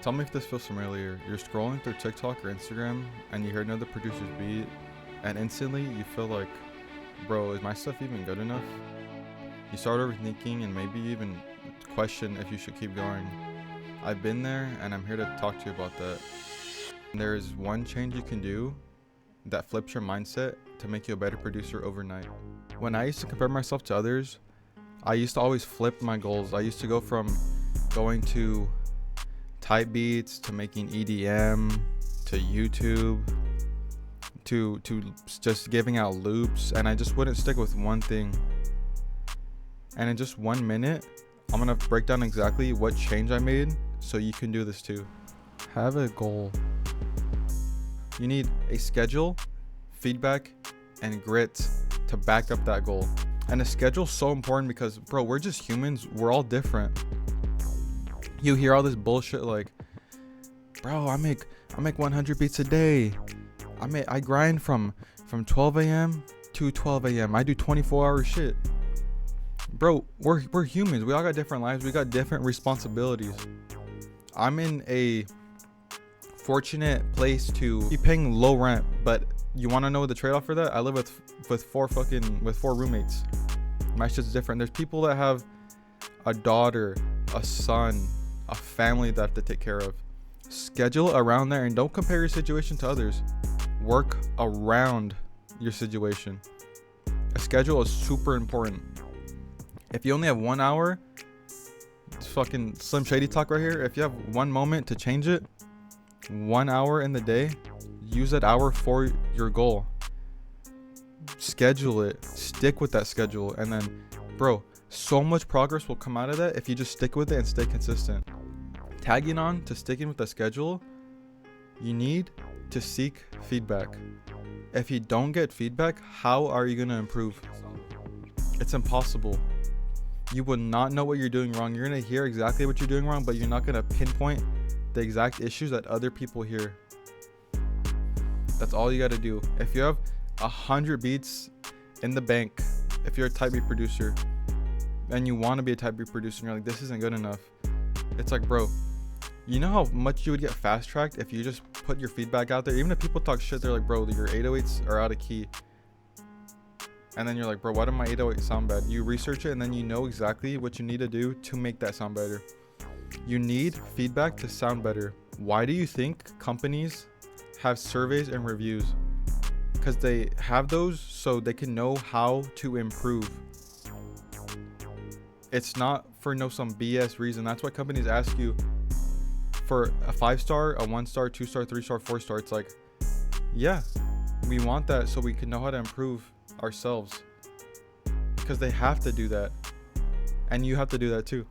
Tell me if this feels familiar. You're scrolling through TikTok or Instagram and you hear another producer's beat, and instantly you feel like, bro, is my stuff even good enough? You start overthinking and maybe even question if you should keep going. I've been there and I'm here to talk to you about that. There is one change you can do that flips your mindset to make you a better producer overnight. When I used to compare myself to others, I used to always flip my goals. I used to go from going to type beats to making EDM to YouTube to just giving out loops, and I just wouldn't stick with one thing. And in just 1 minute, I'm gonna break down exactly what change I made so you can do this too. Have a goal. You need a schedule, feedback, and grit to back up that goal. And a schedule's so important because, bro, we're just humans. We're all different. You hear all this bullshit like, bro, I make 100 beats a day. I grind from 12 a.m. to 12 a.m. I do 24-hour shit. Bro, we're humans. We all got different lives. We got different responsibilities. I'm in a fortunate place to be paying low rent, but you want to know the trade-off for that? I live with four roommates. My shit's different. There's people that have a daughter, a son, a family that have to take care of. Schedule around there and don't compare your situation to others. Work around your situation. A schedule is super important. If you only have 1 hour, it's fucking Slim Shady talk right here. If you have one moment to change it, 1 hour in the day, use that hour for your goal. Schedule it. Stick with that schedule. And then, bro, so much progress will come out of that if you just stick with it and stay consistent. Tagging on to sticking with the schedule, you need to seek feedback. If you don't get feedback, how are you going to improve? It's impossible. You will not know what you're doing wrong. You're going to hear exactly what you're doing wrong, but you're not going to pinpoint the exact issues that other people hear. That's all you got to do. If you have 100 beats in the bank, if you're a type beat producer and you want to be a type beat producer and you're like, this isn't good enough, it's like, bro, you know how much you would get fast tracked if you just put your feedback out there? Even if people talk shit, they're like, bro, your 808s are out of key. And then you're like, bro, why did my 808 sound bad? You research it and then you know exactly what you need to do to make that sound better. You need feedback to sound better. Why do you think companies have surveys and reviews? Because they have those so they can know how to improve. It's not for some BS reason. That's why companies ask you for a 5-star, a 1-star, 2-star, 3-star, 4-star. It's like, yeah, we want that so we can know how to improve ourselves. Because they have to do that. And you have to do that too.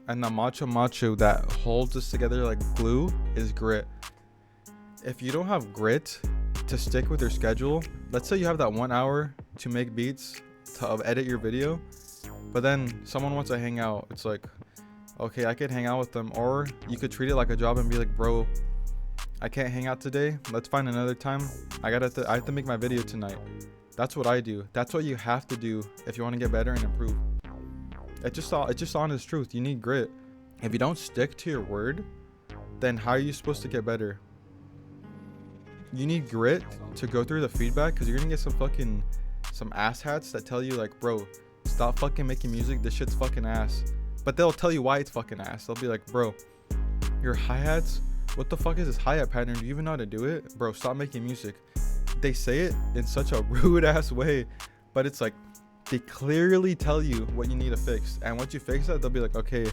And the macho that holds us together like glue is grit. If you don't have grit to stick with your schedule, let's say you have that 1 hour to make beats, to edit your video, but then someone wants to hang out. It's like, okay, I could hang out with them. Or you could treat it like a job and be like, bro, I can't hang out today. Let's find another time. I have to make my video tonight. That's what I do. That's what you have to do if you want to get better and improve. It's just honest truth. You need grit. If you don't stick to your word, then how are you supposed to get better? You need grit to go through the feedback, because you're gonna get some ass hats that tell you like, bro, stop fucking making music. This shit's fucking ass. But they'll tell you why it's fucking ass. They'll be like, bro, your hi-hats, what the fuck is this hi-hat pattern? Do you even know how to do it? Bro, stop making music. They say it in such a rude ass way, but it's like they clearly tell you what you need to fix. And once you fix that, they'll be like, okay,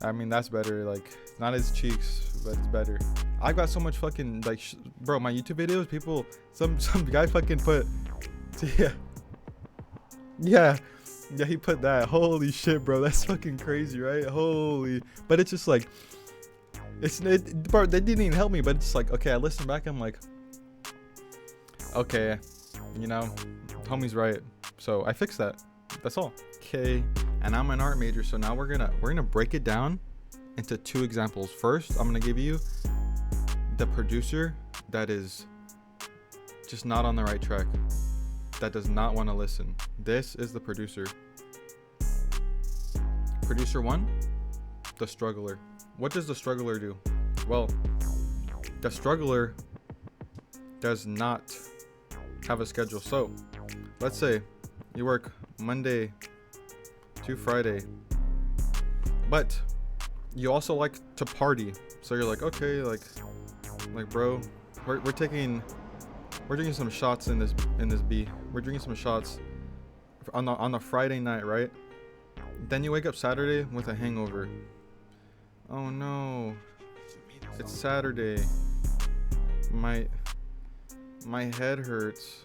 I mean, that's better. Like, not as cheeks, but it's better. I got so much fucking like, bro, my YouTube videos, people, some guy fucking put, yeah, he put that. Holy shit, bro, that's fucking crazy, right? Holy, but it's just like, bro, they didn't even help me, but it's like, okay, I listen back, I'm like, okay, you know, homie's right. So I fixed that. That's all. Okay, and I'm an art major, so now we're gonna break it down into 2 examples. First, I'm gonna give you the producer that is just not on the right track, that does not want to listen. This is the producer. Producer 1, the struggler. What does the struggler do? Well, the struggler does not have a schedule. So let's say you work Monday to Friday, but you also like to party. So you're like, okay, like bro, we're drinking some shots in this B. We're drinking some shots on a Friday night, right? Then you wake up Saturday with a hangover. Oh no, it's Saturday. My head hurts,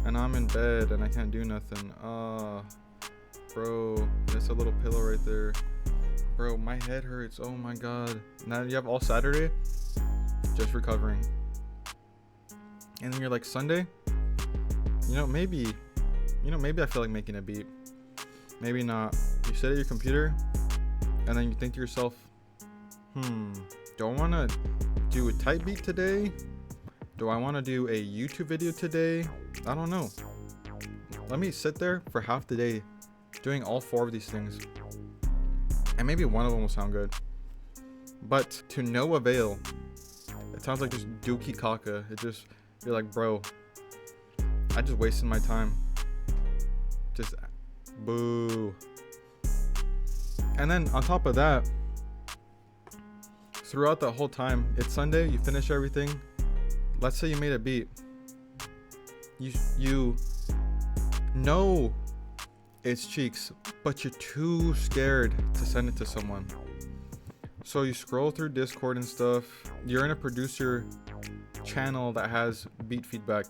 and I'm in bed and I can't do nothing. Bro, there's a little pillow right there. Bro, my head hurts. Oh my god. Now you have all Saturday just recovering. And then you're like, Sunday? Maybe I feel like making a beat. Maybe not. You sit at your computer and then you think to yourself, do I want to do a type beat today? Do I want to do a YouTube video today? I don't know. Let me sit there for half the day doing all 4 of these things. And maybe one of them will sound good. But to no avail. It sounds like just dookie caca. You're like, bro, I just wasted my time. Just boo. And then on top of that, throughout the whole time, it's Sunday, you finish everything. Let's say you made a beat. You know it's cheeks, but you're too scared to send it to someone. So you scroll through Discord and stuff. You're in a producer channel that has beat feedback.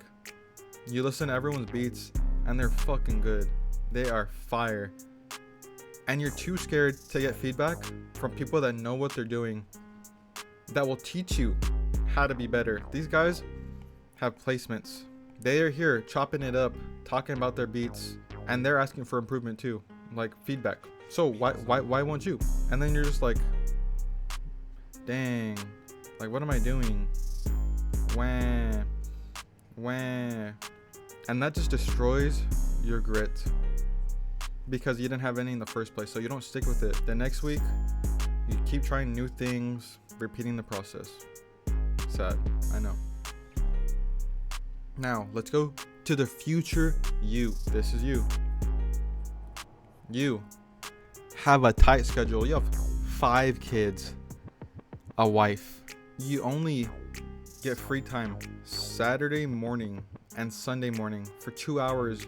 You listen to everyone's beats and they're fucking good. They are fire. And you're too scared to get feedback from people that know what they're doing, that will teach you how to be better. These guys have placements. They are here chopping it up, talking about their beats, and they're asking for improvement too, like feedback. So why won't you? And then you're just like, dang, like what am I doing? Wah. And that just destroys your grit because you didn't have any in the first place. So you don't stick with it. The next week, you keep trying new things, repeating the process. Sad, I know. Now, let's go to the future you. This is you. You have a tight schedule. You have 5 kids, a wife. You only get free time Saturday morning and Sunday morning for 2 hours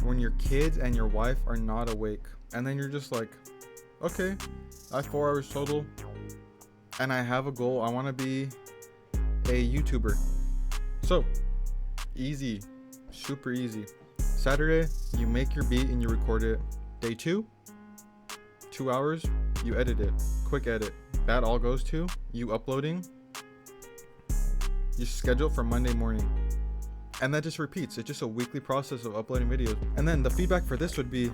when your kids and your wife are not awake. And then you're just like, okay, I have 4 hours total and I have a goal. I want to be a YouTuber. So easy, super easy. Saturday, you make your beat and you record it. Day 2, 2 hours, you edit it. Quick edit. That all goes to you uploading. You schedule for Monday morning. And that just repeats. It's just a weekly process of uploading videos. And then the feedback for this would be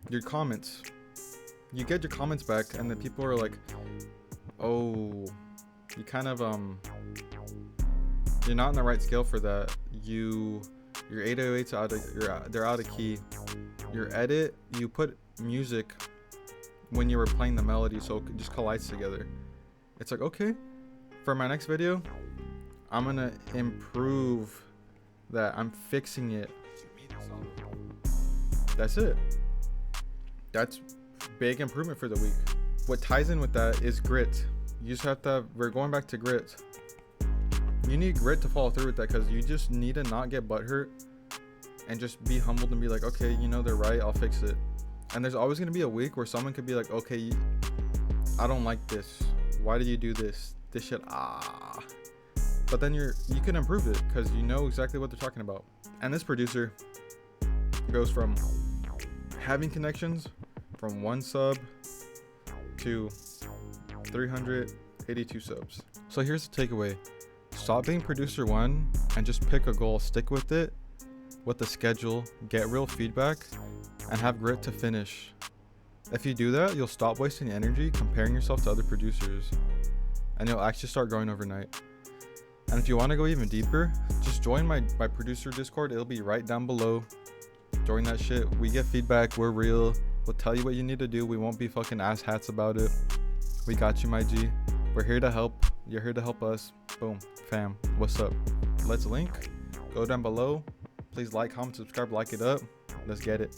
your comments. You get your comments back and then people are like, oh, you kind of you're not on the right scale for that. Your 808's they're out of key. Your edit, you put music when you were playing the melody, so it just collides together. It's like, okay, for my next video, I'm gonna improve that. I'm fixing it. That's it. That's big improvement for the week. What ties in with that is grit. You just have to, we're going back to grit. You need grit to follow through with that because you just need to not get butthurt and just be humbled and be like, okay, they're right, I'll fix it. And there's always going to be a week where someone could be like, okay, I don't like this. Why did you do this? This shit, But then you can improve it because you know exactly what they're talking about. And this producer goes from having connections from 1 sub to 382 subs. So here's the takeaway. Stop being producer 1 and just pick a goal. Stick with it, with the schedule, get real feedback, and have grit to finish. If you do that, you'll stop wasting energy comparing yourself to other producers, and you'll actually start growing overnight. And if you want to go even deeper, just join my producer Discord. It'll be right down below. Join that shit. We get feedback. We're real. We'll tell you what you need to do. We won't be fucking asshats about it. We got you, my G. We're here to help. You're here to help us. Boom, fam. What's up? Let's link. Go down below. Please like, comment, subscribe, like it up. Let's get it.